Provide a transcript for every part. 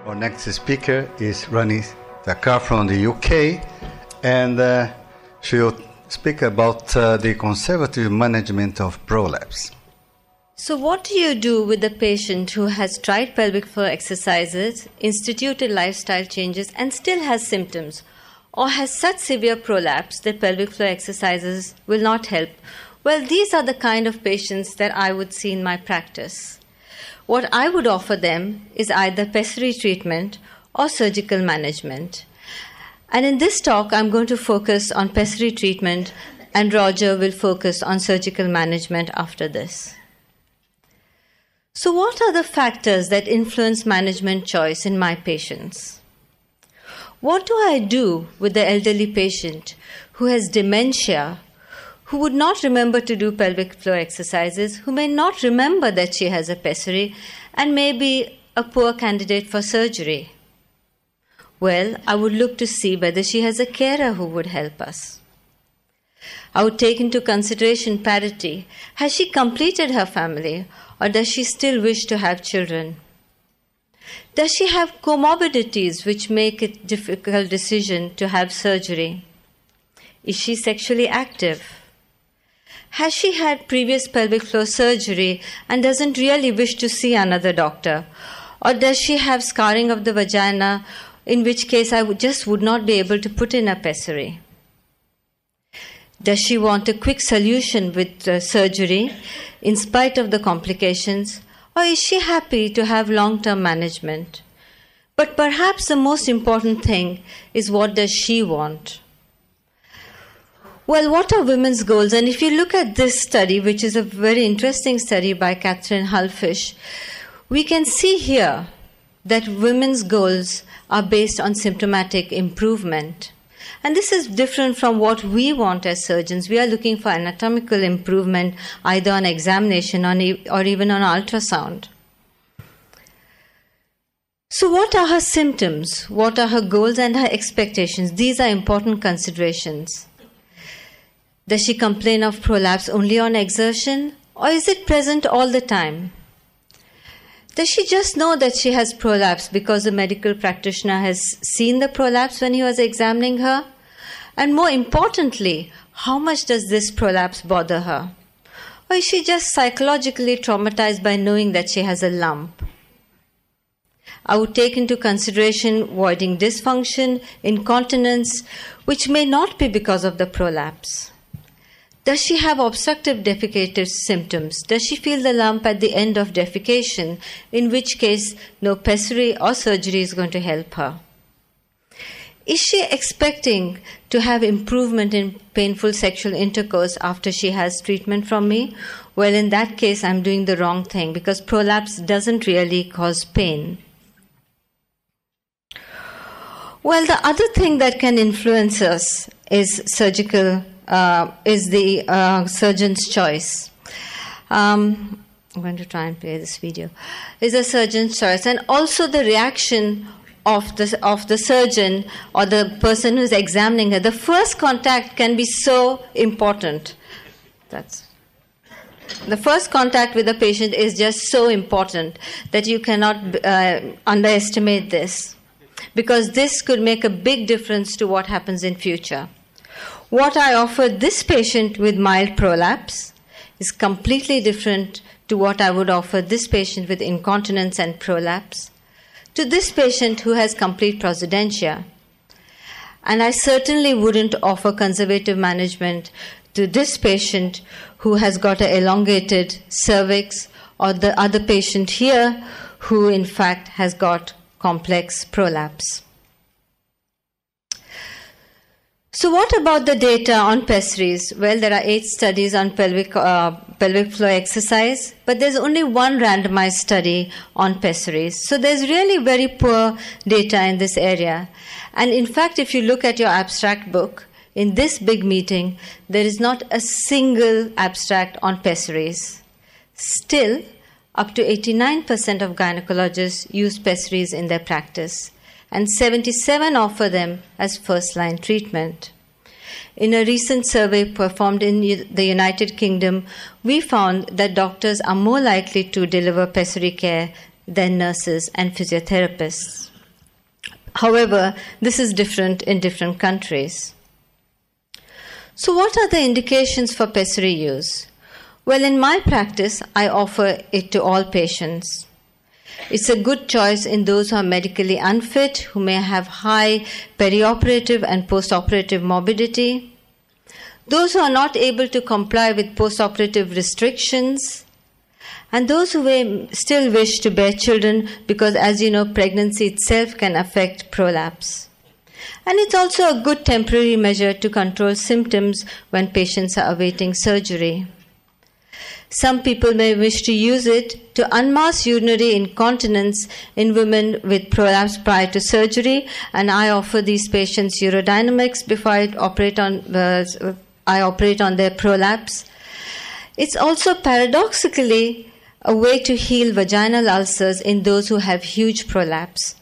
Our next speaker is Rani Thakar from the UK, and she will speak about the conservative management of prolapse. So what do you do with a patient who has tried pelvic floor exercises, instituted lifestyle changes, and still has symptoms, or has such severe prolapse that pelvic floor exercises will not help? Well, these are the kind of patients that I would see in my practice. What I would offer them is either pessary treatment or surgical management. And in this talk, I'm going to focus on pessary treatment, and Roger will focus on surgical management after this. So what are the factors that influence management choice in my patients? What do I do with the elderly patient who has dementia, who would not remember to do pelvic floor exercises, who may not remember that she has a pessary, and may be a poor candidate for surgery? Well, I would look to see whether she has a carer who would help us. I would take into consideration parity. Has she completed her family, or does she still wish to have children? Does she have comorbidities which make it a difficult decision to have surgery? Is she sexually active? Has she had previous pelvic floor surgery and doesn't really wish to see another doctor? Or does she have scarring of the vagina, in which case I would not be able to put in a pessary? Does she want a quick solution with surgery in spite of the complications? Or is she happy to have long-term management? But perhaps the most important thing is, what does she want? Well, what are women's goals? And if you look at this study, which is a very interesting study by Catherine Hullfish, we can see here that women's goals are based on symptomatic improvement. And this is different from what we want as surgeons. We are looking for anatomical improvement either on examination or even on ultrasound. So what are her symptoms? What are her goals and her expectations? These are important considerations. Does she complain of prolapse only on exertion, or is it present all the time? Does she just know that she has prolapse because the medical practitioner has seen the prolapse when he was examining her? And more importantly, how much does this prolapse bother her? Or is she just psychologically traumatized by knowing that she has a lump? I would take into consideration voiding dysfunction, incontinence, which may not be because of the prolapse. Does she have obstructive defecative symptoms? Does she feel the lump at the end of defecation, in which case no pessary or surgery is going to help her? Is she expecting to have improvement in painful sexual intercourse after she has treatment from me? Well, in that case, I'm doing the wrong thing, because prolapse doesn't really cause pain. Well, the other thing that can influence us is the surgeon's choice. I'm going to try and play this video. Is a surgeon's choice, and also the reaction of the surgeon or the person who's examining her. The first contact can be so important. The first contact with the patient is just so important that you cannot underestimate this, because this could make a big difference to what happens in future. What I offer this patient with mild prolapse is completely different to what I would offer this patient with incontinence and prolapse, to this patient who has complete prosodentia. And I certainly wouldn't offer conservative management to this patient who has got an elongated cervix, or the other patient here who in fact has got complex prolapse. So what about the data on pessaries? Well, there are 8 studies on pelvic floor exercise, but there's only one randomized study on pessaries. So there's really very poor data in this area. And in fact, if you look at your abstract book, in this big meeting, there is not a single abstract on pessaries. Still, up to 89% of gynecologists use pessaries in their practice, and 77 offer them as first-line treatment. In a recent survey performed in the United Kingdom, we found that doctors are more likely to deliver pessary care than nurses and physiotherapists. However, this is different in different countries. So what are the indications for pessary use? Well, in my practice, I offer it to all patients. It's a good choice in those who are medically unfit, who may have high perioperative and postoperative morbidity, those who are not able to comply with postoperative restrictions, and those who may still wish to bear children because, as you know, pregnancy itself can affect prolapse. And it's also a good temporary measure to control symptoms when patients are awaiting surgery. Some people may wish to use it to unmask urinary incontinence in women with prolapse prior to surgery, and I offer these patients urodynamics before I operate on their prolapse. It's also paradoxically a way to heal vaginal ulcers in those who have huge prolapse.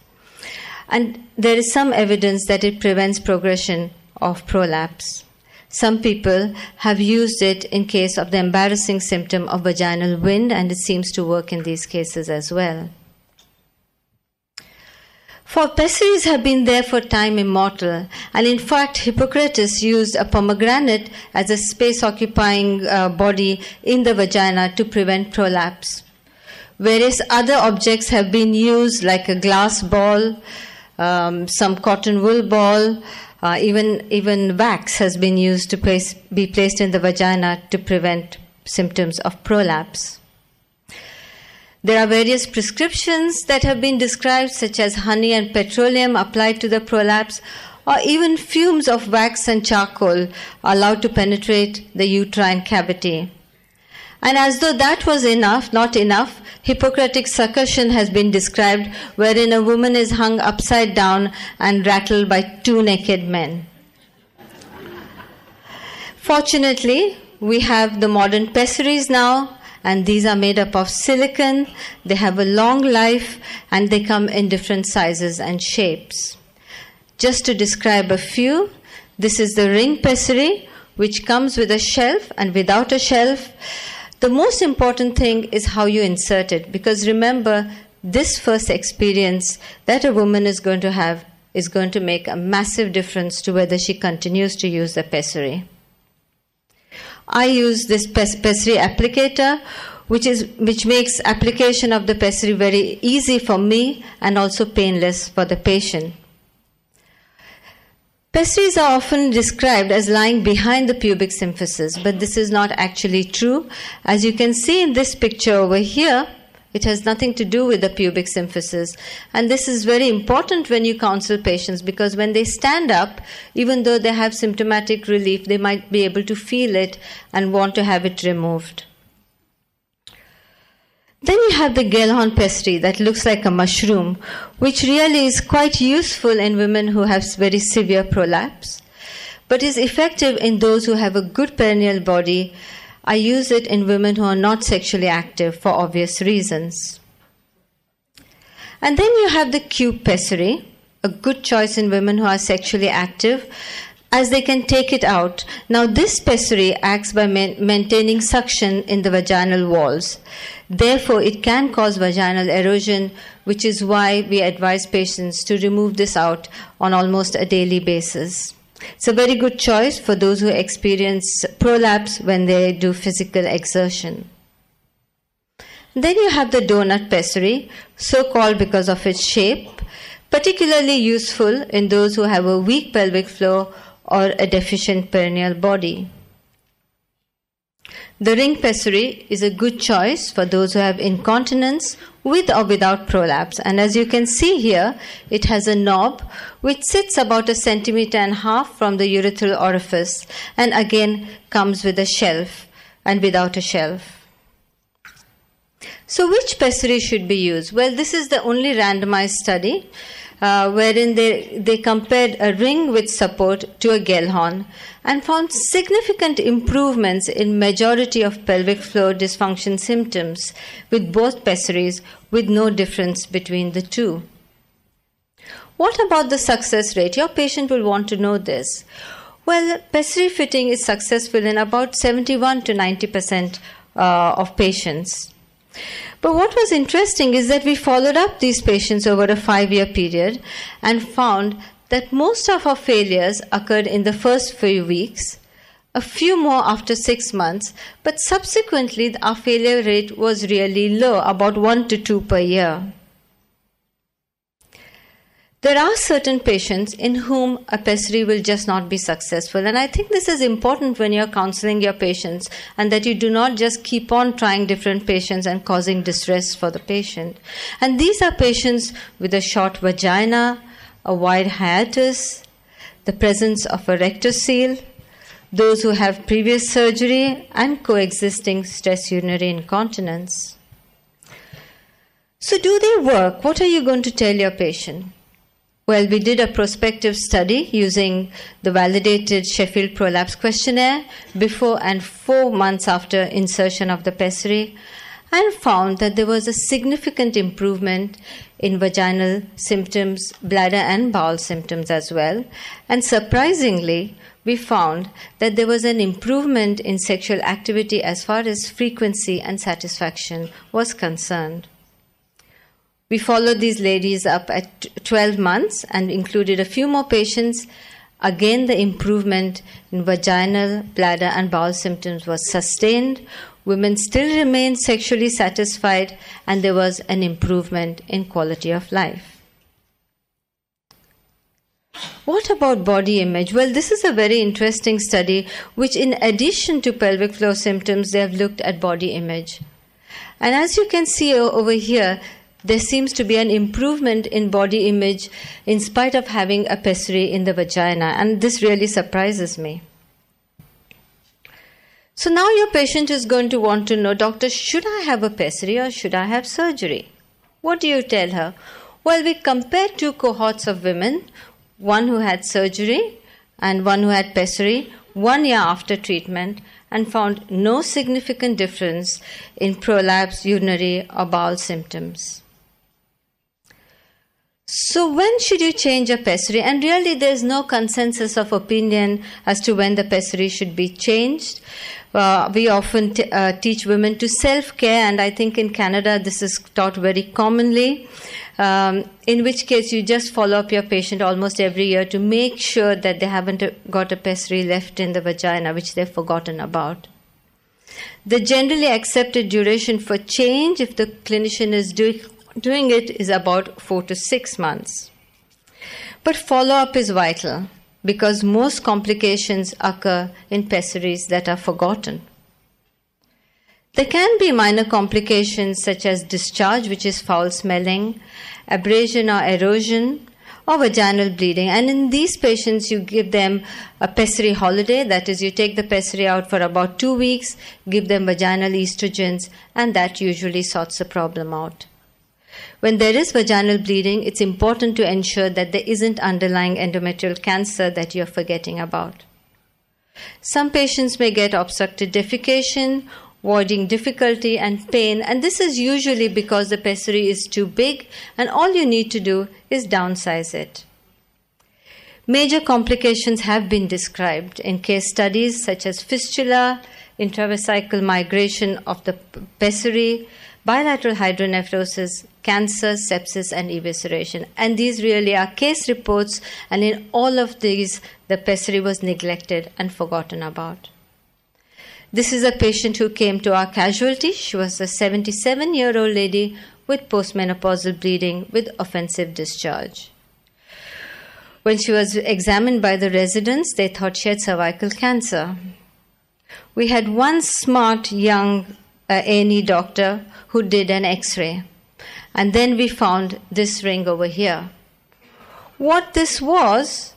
And there is some evidence that it prevents progression of prolapse. Some people have used it in case of the embarrassing symptom of vaginal wind, and it seems to work in these cases as well. For pessaries have been there for time immortal, and in fact Hippocrates used a pomegranate as a space-occupying body in the vagina to prevent prolapse. Various other objects have been used, like a glass ball, some cotton wool ball, even wax has been used to be placed in the vagina to prevent symptoms of prolapse. There are various prescriptions that have been described, such as honey and petroleum applied to the prolapse, or even fumes of wax and charcoal allowed to penetrate the uterine cavity. And as though that was not enough, Hippocratic succussion has been described, wherein a woman is hung upside down and rattled by two naked men. Fortunately, we have the modern pessaries now, and these are made up of silicone. They have a long life, and they come in different sizes and shapes. Just to describe a few, this is the ring pessary, which comes with a shelf and without a shelf. The most important thing is how you insert it, because remember, this first experience that a woman is going to have is going to make a massive difference to whether she continues to use the pessary. I use this pessary applicator, which makes application of the pessary very easy for me and also painless for the patient. Pessaries are often described as lying behind the pubic symphysis, but this is not actually true. As you can see in this picture over here, it has nothing to do with the pubic symphysis. And this is very important when you counsel patients, because when they stand up, even though they have symptomatic relief, they might be able to feel it and want to have it removed. Then you have the Gellhorn pessary that looks like a mushroom, which really is quite useful in women who have very severe prolapse, but is effective in those who have a good perineal body. I use it in women who are not sexually active for obvious reasons. And then you have the cube pessary, a good choice in women who are sexually active, as they can take it out. Now this pessary acts by maintaining suction in the vaginal walls. Therefore, it can cause vaginal erosion, which is why we advise patients to remove this out on almost a daily basis. It's a very good choice for those who experience prolapse when they do physical exertion. Then you have the donut pessary, so called because of its shape, particularly useful in those who have a weak pelvic floor or a deficient perineal body. The ring pessary is a good choice for those who have incontinence with or without prolapse. And as you can see here, it has a knob which sits about 1.5 centimeters from the urethral orifice, and again comes with a shelf and without a shelf. So which pessary should be used? Well, this is the only randomized study wherein they compared a ring with support to a Gellhorn and found significant improvements in majority of pelvic floor dysfunction symptoms with both pessaries, with no difference between the two. What about the success rate? Your patient will want to know this. Well, pessary fitting is successful in about 71 to 90% of patients. But what was interesting is that we followed up these patients over a 5-year period and found that most of our failures occurred in the first few weeks, a few more after 6 months, but subsequently our failure rate was really low, about 1 to 2 per year. There are certain patients in whom a pessary will just not be successful. And I think this is important when you're counseling your patients, and that you do not just keep on trying different patients and causing distress for the patient. And these are patients with a short vagina, a wide hiatus, the presence of a rectocele, those who have previous surgery, and coexisting stress urinary incontinence. So do they work? What are you going to tell your patient? Well, we did a prospective study using the validated Sheffield Prolapse Questionnaire before and 4 months after insertion of the pessary, and found that there was a significant improvement in vaginal symptoms, bladder and bowel symptoms as well. And surprisingly, we found that there was an improvement in sexual activity as far as frequency and satisfaction was concerned. We followed these ladies up at 12 months and included a few more patients. Again, the improvement in vaginal, bladder, and bowel symptoms was sustained. Women still remained sexually satisfied, and there was an improvement in quality of life. What about body image? Well, this is a very interesting study, which in addition to pelvic floor symptoms, they have looked at body image. And as you can see over here, there seems to be an improvement in body image in spite of having a pessary in the vagina, and this really surprises me. So now your patient is going to want to know, doctor, should I have a pessary or should I have surgery? What do you tell her? Well, we compared 2 cohorts of women, one who had surgery and one who had pessary, 1 year after treatment, and found no significant difference in prolapse, urinary, or bowel symptoms. So when should you change a pessary? And really there's no consensus of opinion as to when the pessary should be changed. We often teach women to self-care, and I think in Canada this is taught very commonly, in which case you just follow up your patient almost every year to make sure that they haven't got a pessary left in the vagina, which they've forgotten about. The generally accepted duration for change, if the clinician is doing it, is about 4 to 6 months. But follow-up is vital because most complications occur in pessaries that are forgotten. There can be minor complications such as discharge, which is foul smelling, abrasion or erosion, or vaginal bleeding. And in these patients, you give them a pessary holiday. That is, you take the pessary out for about 2 weeks, give them vaginal estrogens, and that usually sorts the problem out. When there is vaginal bleeding, it's important to ensure that there isn't underlying endometrial cancer that you're forgetting about. Some patients may get obstructed defecation, voiding difficulty, and pain, and this is usually because the pessary is too big, and all you need to do is downsize it. Major complications have been described in case studies such as fistula, intravesical migration of the pessary, bilateral hydronephrosis, cancer, sepsis, and evisceration. And these really are case reports, and in all of these, the pessary was neglected and forgotten about. This is a patient who came to our casualty. She was a 77-year-old lady with postmenopausal bleeding with offensive discharge. When she was examined by the residents, they thought she had cervical cancer. We had one smart young A&E doctor who did an X-ray. And then we found this ring over here. What this was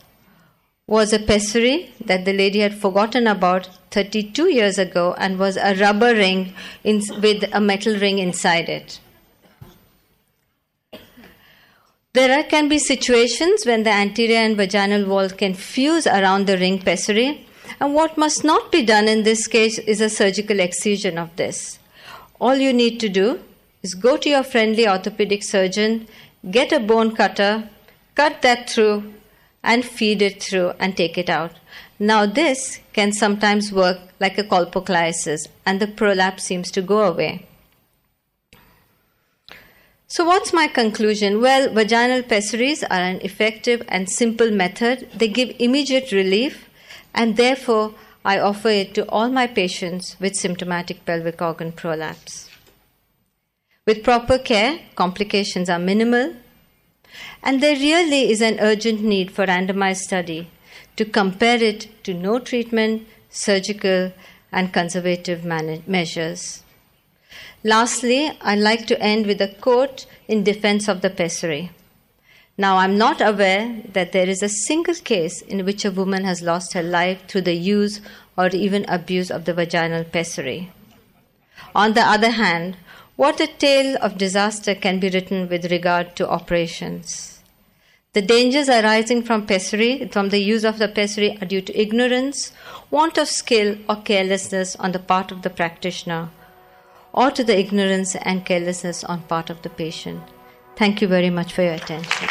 a pessary that the lady had forgotten about 32 years ago, and was a rubber ring with a metal ring inside it. There can be situations when the anterior and vaginal wall can fuse around the ring pessary, and what must not be done in this case is a surgical excision of this. All you need to do is go to your friendly orthopedic surgeon, get a bone cutter, cut that through, and feed it through and take it out. Now this can sometimes work like a colpocliasis, and the prolapse seems to go away. So what's my conclusion? Well, vaginal pessaries are an effective and simple method. They give immediate relief, and therefore I offer it to all my patients with symptomatic pelvic organ prolapse. With proper care, complications are minimal, and there really is an urgent need for randomized study to compare it to no treatment, surgical, and conservative measures. Lastly, I'd like to end with a quote in defense of the pessary. Now, I'm not aware that there is a single case in which a woman has lost her life through the use or even abuse of the vaginal pessary. On the other hand, what a tale of disaster can be written with regard to operations. The dangers arising from the use of the pessary are due to ignorance, want of skill, or carelessness on the part of the practitioner, or to the ignorance and carelessness on part of the patient. Thank you very much for your attention.